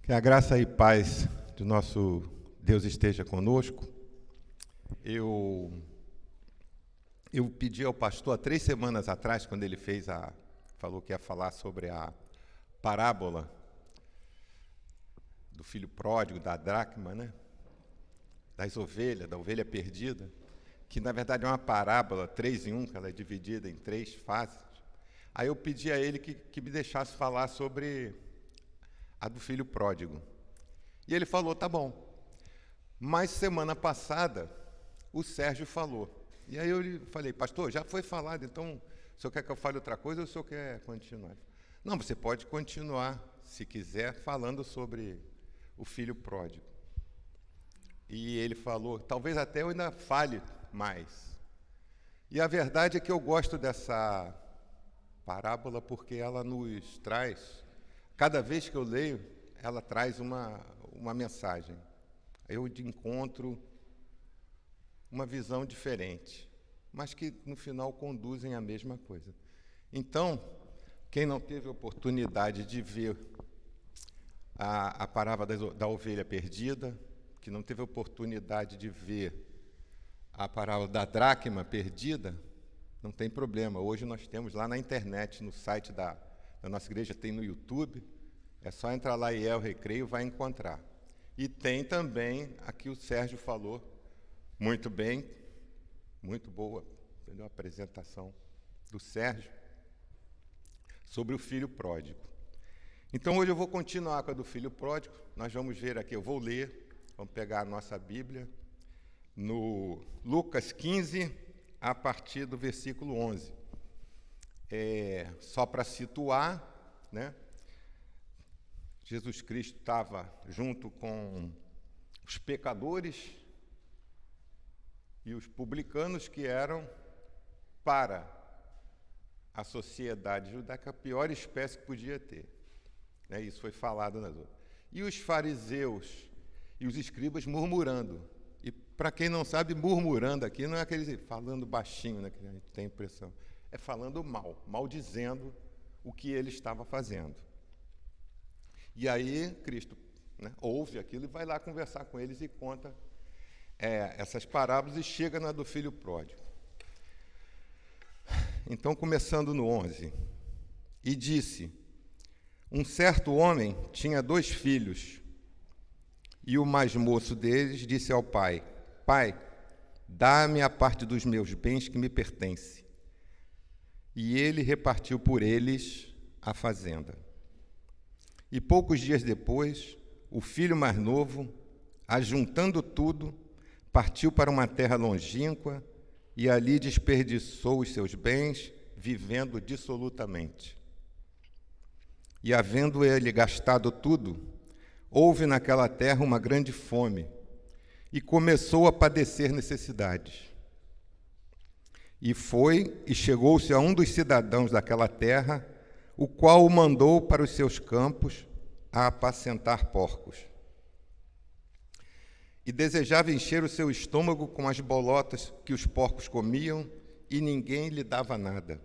Que a graça e paz do nosso Deus esteja conosco. Eu pedi ao pastor há 3 semanas atrás, quando ele falou que ia falar sobre a parábola do filho pródigo, da dracma, né? Das ovelhas, da ovelha perdida, que na verdade é uma parábola 3 em 1, que ela é dividida em 3 fases. Aí eu pedi a ele que me deixasse falar sobre a do filho pródigo. E ele falou, tá bom. Mas semana passada, o Sérgio falou. E aí eu falei, pastor, já foi falado, então o senhor quer que eu fale outra coisa ou o senhor quer continuar? Não, você pode continuar, se quiser, falando sobre o filho pródigo. E ele falou, talvez até eu ainda fale mais. E a verdade é que eu gosto dessa parábola porque ela nos traz, cada vez que eu leio, ela traz uma mensagem. Eu encontro uma visão diferente, mas que no final conduzem à mesma coisa. Então, quem não teve oportunidade de ver a parábola da ovelha perdida, que não teve oportunidade de ver a parábola da dracma perdida, não tem problema. Hoje nós temos lá na internet, no site da nossa igreja, tem no YouTube, é só entrar lá e Recreio, vai encontrar. E tem também, aqui o Sérgio falou, muito bem, muito boa, entendeu? A apresentação do Sérgio sobre o filho pródigo. Então hoje eu vou continuar com a do filho pródigo, nós vamos ver aqui, eu vou ler, vamos pegar a nossa Bíblia, no Lucas 15, a partir do versículo 11. Só para situar, né? Jesus Cristo estava junto com os pecadores e os publicanos, que eram, para a sociedade judaica, a pior espécie que podia ter. Isso foi falado nas outras. E os fariseus e os escribas murmurando. E, para quem não sabe, murmurando aqui não é aquele falando baixinho, né, que a gente tem a impressão. É falando maldizendo o que ele estava fazendo. E aí, Cristo, né, ouve aquilo e vai lá conversar com eles e conta essas parábolas e chega na do filho pródigo. Então, começando no 11. E disse, um certo homem tinha 2 filhos, e o mais moço deles disse ao pai, pai, dá-me a parte dos meus bens que me pertence. E ele repartiu por eles a fazenda. E poucos dias depois, o filho mais novo, ajuntando tudo, partiu para uma terra longínqua e ali desperdiçou os seus bens, vivendo dissolutamente. E havendo ele gastado tudo, houve naquela terra uma grande fome e começou a padecer necessidades. E foi e chegou-se a um dos cidadãos daquela terra, o qual o mandou para os seus campos a apacentar porcos. E desejava encher o seu estômago com as bolotas que os porcos comiam, e ninguém lhe dava nada.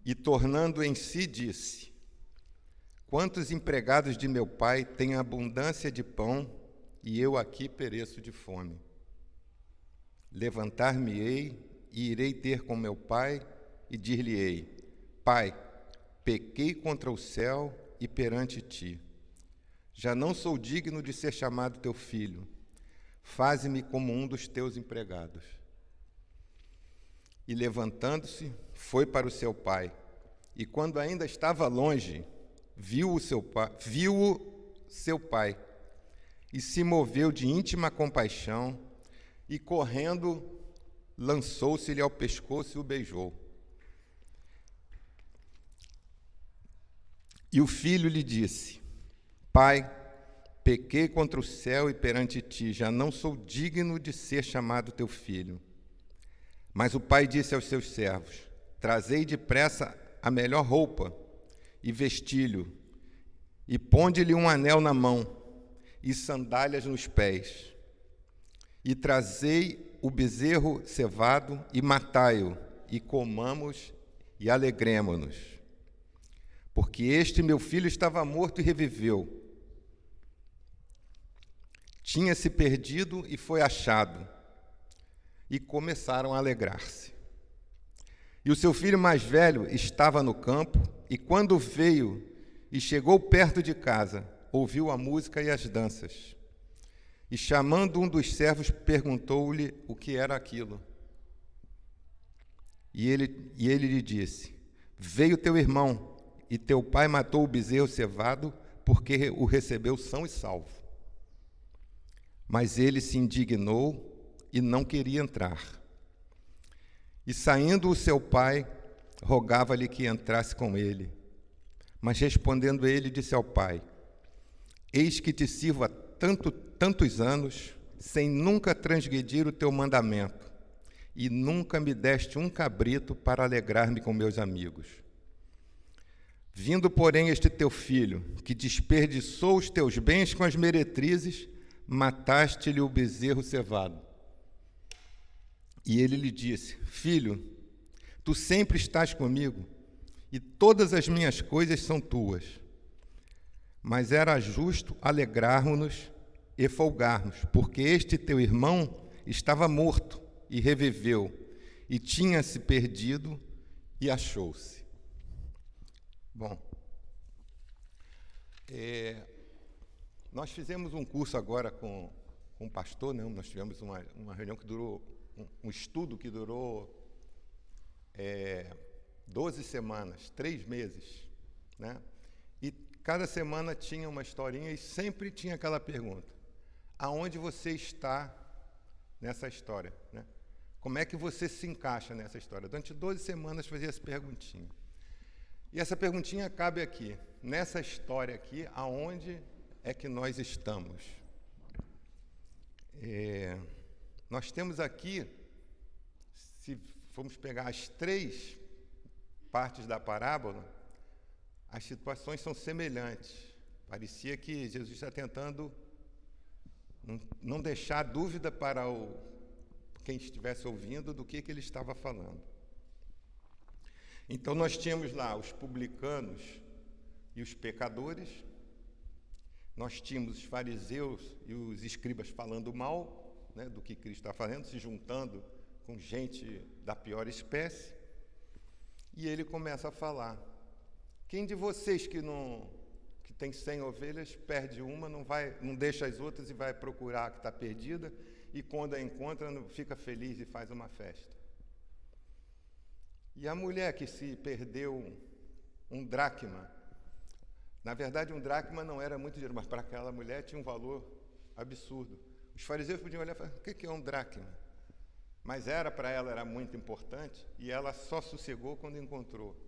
E tornando em si, disse, quantos empregados de meu pai têm abundância de pão, e eu aqui pereço de fome? Levantar-me-ei e irei ter com meu pai, e dir-lhe-ei, pai, pequei contra o céu e perante ti. Já não sou digno de ser chamado teu filho. Faze-me como um dos teus empregados. E levantando-se, foi para o seu pai. E quando ainda estava longe, viu-o seu pai, e se moveu de íntima compaixão, e correndo, lançou-se-lhe ao pescoço e o beijou. E o filho lhe disse, pai, pequei contra o céu e perante ti, já não sou digno de ser chamado teu filho. Mas o pai disse aos seus servos, trazei depressa a melhor roupa e vesti-lhe, e ponde-lhe um anel na mão e sandálias nos pés. E trazei o bezerro cevado e matai-o, e comamos e alegremo-nos. porque este meu filho estava morto e reviveu. Tinha se perdido e foi achado. E começaram a alegrar-se. E o seu filho mais velho estava no campo, e quando veio e chegou perto de casa, ouviu a música e as danças. E chamando um dos servos, perguntou-lhe o que era aquilo. E ele lhe disse: veio teu irmão, e teu pai matou o bezerro cevado, porque o recebeu são e salvo. Mas ele se indignou e não queria entrar. E saindo o seu pai, rogava-lhe que entrasse com ele. Mas respondendo ele, disse ao pai: eis que te sirvo há tantos anos, sem nunca transgredir o teu mandamento, e nunca me deste um cabrito para alegrar-me com meus amigos. Vindo, porém, este teu filho, que desperdiçou os teus bens com as meretrizes, mataste-lhe o bezerro cevado. E ele lhe disse: filho, tu sempre estás comigo, e todas as minhas coisas são tuas. Mas era justo alegrarmos-nos e folgarmos, porque este teu irmão estava morto e reviveu, e tinha se perdido e achou-se. Bom, nós fizemos um curso agora com um pastor, né? Nós tivemos uma reunião que durou, um estudo que durou 12 semanas, 3 meses, né? E cada semana tinha uma historinha e sempre tinha aquela pergunta: aonde você está nessa história, né? Como é que você se encaixa nessa história? Durante 12 semanas fazia essa perguntinha. E essa perguntinha cabe aqui, nessa história aqui, aonde é que nós estamos? Nós temos aqui, se formos pegar as 3 partes da parábola, as situações são semelhantes. Parecia que Jesus está tentando não deixar dúvida para quem estivesse ouvindo do que ele estava falando. Então, nós tínhamos lá os publicanos e os pecadores, nós tínhamos os fariseus e os escribas falando mal, né, do que Cristo está fazendo, se juntando com gente da pior espécie, e ele começa a falar: quem de vocês que tem 100 ovelhas, perde uma, não deixa as outras e vai procurar a que está perdida, e quando a encontra, fica feliz e faz uma festa? E a mulher que se perdeu um dracma, na verdade um dracma não era muito dinheiro, mas para aquela mulher tinha um valor absurdo. Os fariseus podiam olhar e falar: o que é um dracma? Mas para ela era muito importante, e ela só sossegou quando encontrou.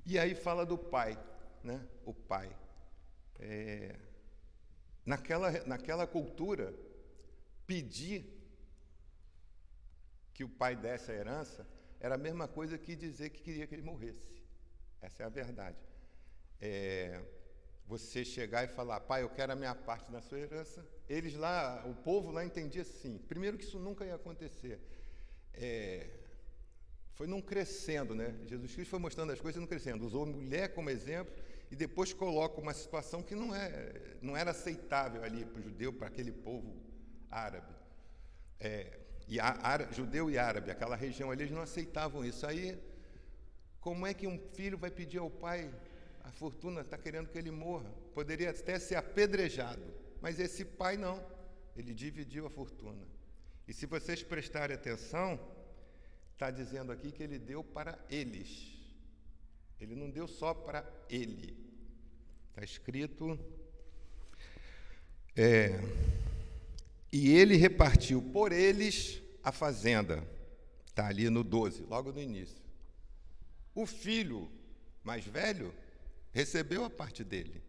E aí fala do pai, né? O pai. Naquela cultura, pedir que o pai desse a herança era a mesma coisa que dizer que queria que ele morresse. Essa é a verdade. Você chegar e falar: pai, eu quero a minha parte na sua herança. Eles lá, o povo lá entendia assim. Primeiro que isso nunca ia acontecer. Foi não crescendo, né? Jesus Cristo foi mostrando as coisas não crescendo. Usou mulher como exemplo e depois coloca uma situação que não era aceitável ali para o judeu, para aquele povo árabe. Judeu e árabe, aquela região ali, eles não aceitavam isso. Aí, como é que um filho vai pedir ao pai a fortuna? Está querendo que ele morra. Poderia até ser apedrejado, mas esse pai não. Ele dividiu a fortuna. E se vocês prestarem atenção, está dizendo aqui que ele deu para eles. Ele não deu só para ele. Está escrito... E ele repartiu por eles a fazenda. Está ali no 12, logo no início. O filho mais velho recebeu a parte dele.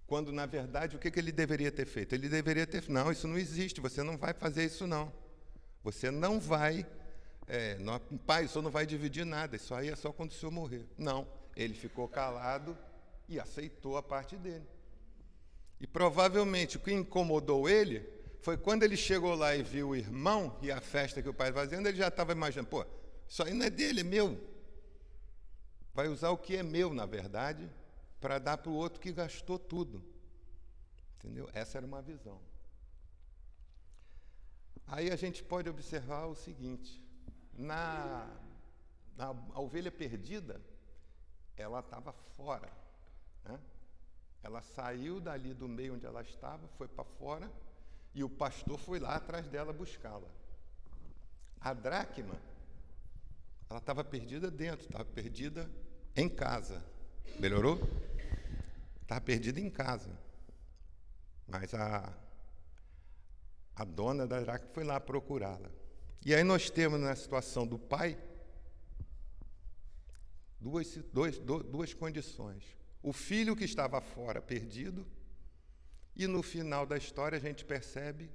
Quando, na verdade, o que ele deveria ter feito? Ele deveria ter... Não, isso não existe, você não vai fazer isso, não. Você não vai... pai, o senhor não vai dividir nada, isso aí é só quando o senhor morrer. Não, ele ficou calado e aceitou a parte dele. E provavelmente o que incomodou ele foi quando ele chegou lá e viu o irmão e a festa que o pai estava fazendo, ele já estava imaginando: pô, isso aí não é dele, é meu. vai usar o que é meu, na verdade, para dar para o outro que gastou tudo. Entendeu? Essa era uma visão. Aí a gente pode observar o seguinte: a ovelha perdida, ela estava fora, né? Ela saiu dali do meio onde ela estava, foi para fora, e o pastor foi lá atrás dela buscá-la. A dracma, ela estava perdida dentro, estava perdida em casa. Melhorou? Estava perdida em casa. Mas a dona da dracma foi lá procurá-la. E aí nós temos na situação do pai duas condições. O filho que estava fora, perdido, e no final da história a gente percebe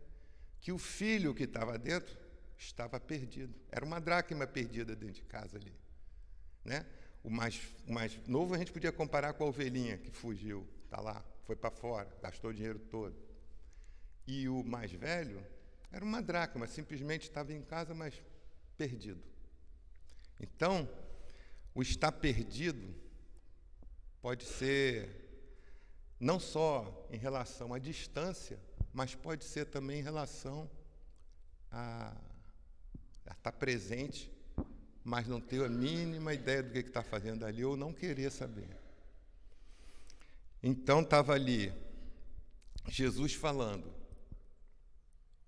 que o filho que estava dentro estava perdido. Era uma dracma perdida dentro de casa ali, né? O mais novo a gente podia comparar com a ovelhinha que fugiu, está lá, foi para fora, gastou o dinheiro todo. E o mais velho era uma dracma, simplesmente estava em casa, mas perdido. Então, o estar perdido pode ser não só em relação à distância, mas pode ser também em relação a estar presente, mas não ter a mínima ideia do que está fazendo ali, ou não querer saber. Então estava ali Jesus falando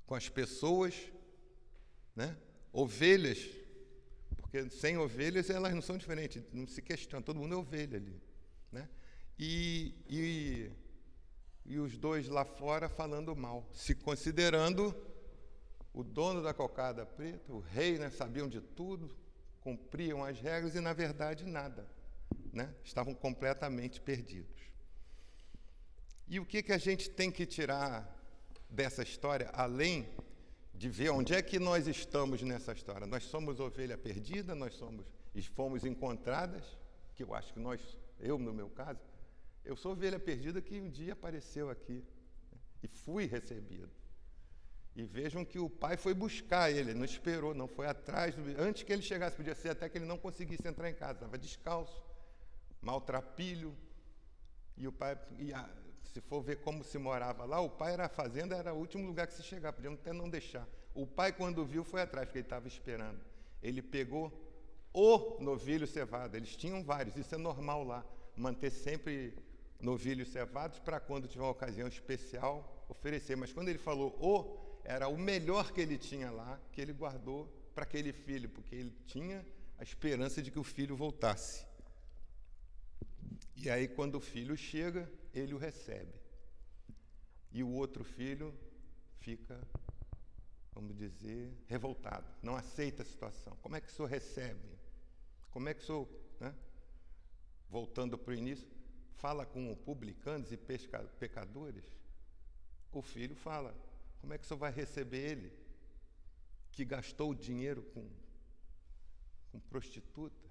com as pessoas, né? Ovelhas, porque sem ovelhas elas não são diferentes, não se questiona, todo mundo é ovelha ali, né? E os dois lá fora falando mal, se considerando o dono da cocada preta, o rei, né? Sabiam de tudo, cumpriam as regras e, na verdade, nada, né? Estavam completamente perdidos. E o que a gente tem que tirar dessa história, além de ver onde é que nós estamos nessa história? Nós somos ovelha perdida, fomos encontradas, que eu acho que eu no meu caso, eu sou ovelha perdida que um dia apareceu aqui, né? E fui recebido. E vejam que o pai foi buscar ele não esperou, não foi atrás, antes que ele chegasse, podia ser até que ele não conseguisse entrar em casa, estava descalço, maltrapilho, e o pai, se for ver como se morava lá, o pai era a fazenda, era o último lugar que se chegava, podiam até não deixar. O pai, quando viu, foi atrás, porque ele estava esperando. Ele pegou o novilho cevado, eles tinham vários, isso é normal lá, manter sempre novilhos cevados para quando tiver uma ocasião especial, oferecer. Mas quando ele falou era o melhor que ele tinha lá, que ele guardou para aquele filho, porque ele tinha a esperança de que o filho voltasse. E aí, quando o filho chega, ele o recebe. E o outro filho fica, vamos dizer, revoltado, não aceita a situação. Como é que o senhor recebe? Como é que o senhor, né? Voltando para o início, fala com publicanos e pecadores? O filho fala: como é que o senhor vai receber ele, que gastou o dinheiro com prostitutas,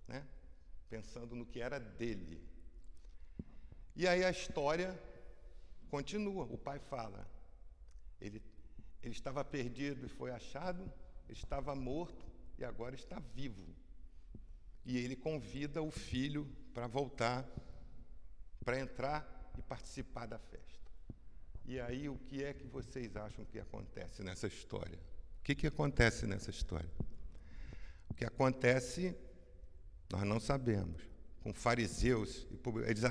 né? Pensando no que era dele. E aí a história continua. O pai fala, ele estava perdido e foi achado, ele estava morto e agora está vivo. E ele convida o filho para voltar, para entrar e participar da festa. E aí, o que é que vocês acham que acontece nessa história? O que acontece nessa história? O que acontece, nós não sabemos. Com fariseus,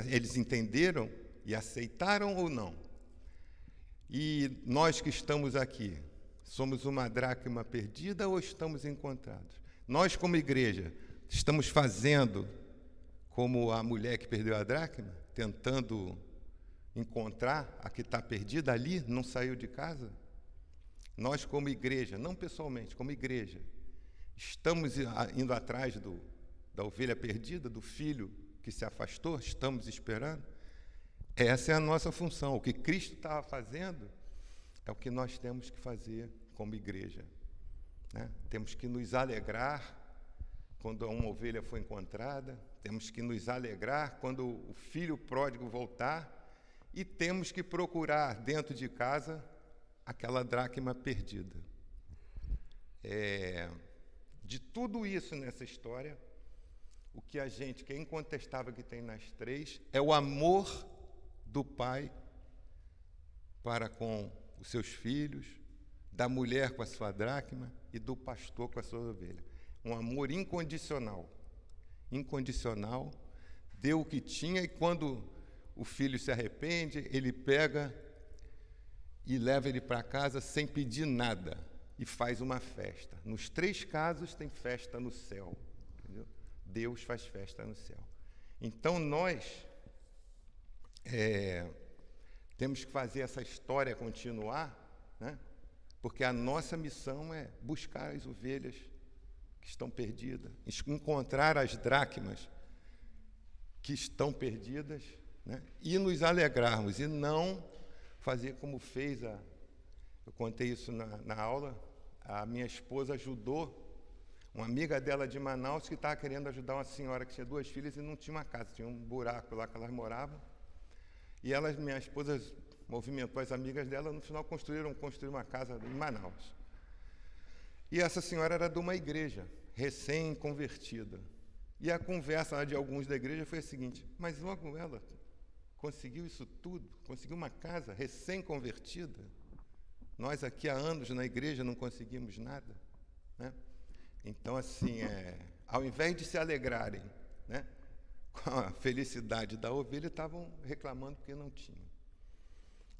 eles entenderam e aceitaram ou não? E nós que estamos aqui, somos uma dracma perdida ou estamos encontrados? Nós, como igreja, estamos fazendo como a mulher que perdeu a dracma, tentando encontrar a que está perdida ali, não saiu de casa? Nós, como igreja, não pessoalmente, como igreja, estamos indo atrás da ovelha perdida, do filho que se afastou, estamos esperando? Essa é a nossa função. O que Cristo estava fazendo é o que nós temos que fazer como igreja, né? Temos que nos alegrar quando uma ovelha foi encontrada, temos que nos alegrar quando o filho pródigo voltar, e temos que procurar dentro de casa aquela dracma perdida. De tudo isso nessa história, que é incontestável que tem nas três, é o amor do pai para com os seus filhos, da mulher com a sua dracma e do pastor com a sua ovelha. Um amor incondicional. Incondicional, deu o que tinha, e quando o filho se arrepende, ele pega e leva ele para casa sem pedir nada e faz uma festa. Nos três casos tem festa no céu. Entendeu? Deus faz festa no céu. Então nós temos que fazer essa história continuar, né? Porque a nossa missão é buscar as ovelhas que estão perdidas, encontrar as dracmas que estão perdidas, né? E nos alegrarmos, e não fazer como fez eu contei isso na aula, a minha esposa ajudou uma amiga dela de Manaus que estava querendo ajudar uma senhora que tinha 2 filhas e não tinha uma casa, tinha um buraco lá que elas moravam, e minha esposa movimentou as amigas dela, no final construíram uma casa em Manaus. E essa senhora era de uma igreja, recém-convertida. E a conversa de alguns da igreja foi a seguinte: mas logo ela conseguiu isso tudo, conseguiu uma casa recém-convertida. Nós aqui há anos na igreja não conseguimos nada, né? Então, assim, ao invés de se alegrarem, né, com a felicidade da ovelha, estavam reclamando porque não tinham.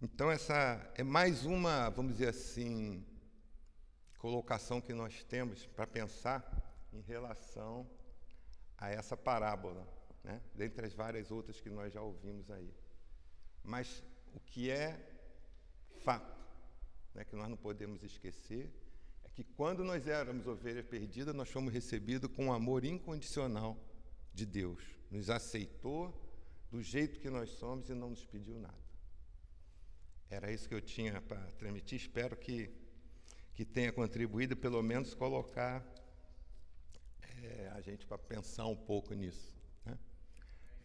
Então, essa é mais uma, vamos dizer assim, colocação que nós temos para pensar em relação a essa parábola, né? Dentre as várias outras que nós já ouvimos aí. Mas o que é fato, né, que nós não podemos esquecer, é que quando nós éramos ovelhas perdidas, nós fomos recebidos com um amor incondicional de Deus. Nos aceitou do jeito que nós somos e não nos pediu nada. Era isso que eu tinha para transmitir. Espero que tenha contribuído, pelo menos colocar a gente para pensar um pouco nisso, né?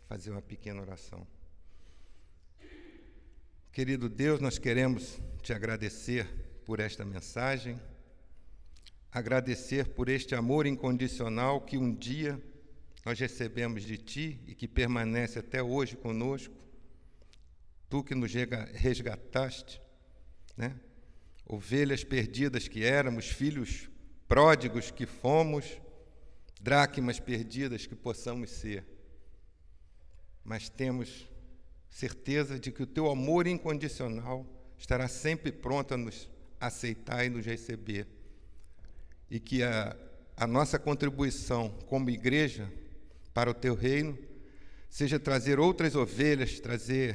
Fazer uma pequena oração. Querido Deus, nós queremos te agradecer por esta mensagem, agradecer por este amor incondicional que um dia nós recebemos de Ti e que permanece até hoje conosco. Tu que nos resgataste, né? Ovelhas perdidas que éramos, filhos pródigos que fomos, dracmas perdidas que possamos ser. Mas temos certeza de que o Teu amor incondicional estará sempre pronto a nos aceitar e nos receber. E que a nossa contribuição como igreja para o Teu reino seja trazer outras ovelhas,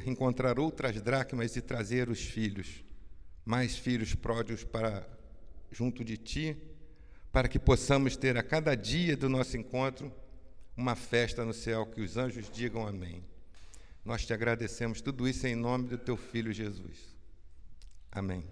encontrar outras dracmas e trazer os filhos, mais filhos pródigos junto de Ti, para que possamos ter a cada dia do nosso encontro uma festa no céu, que os anjos digam amém. Nós te agradecemos tudo isso em nome do Teu Filho Jesus. Amém.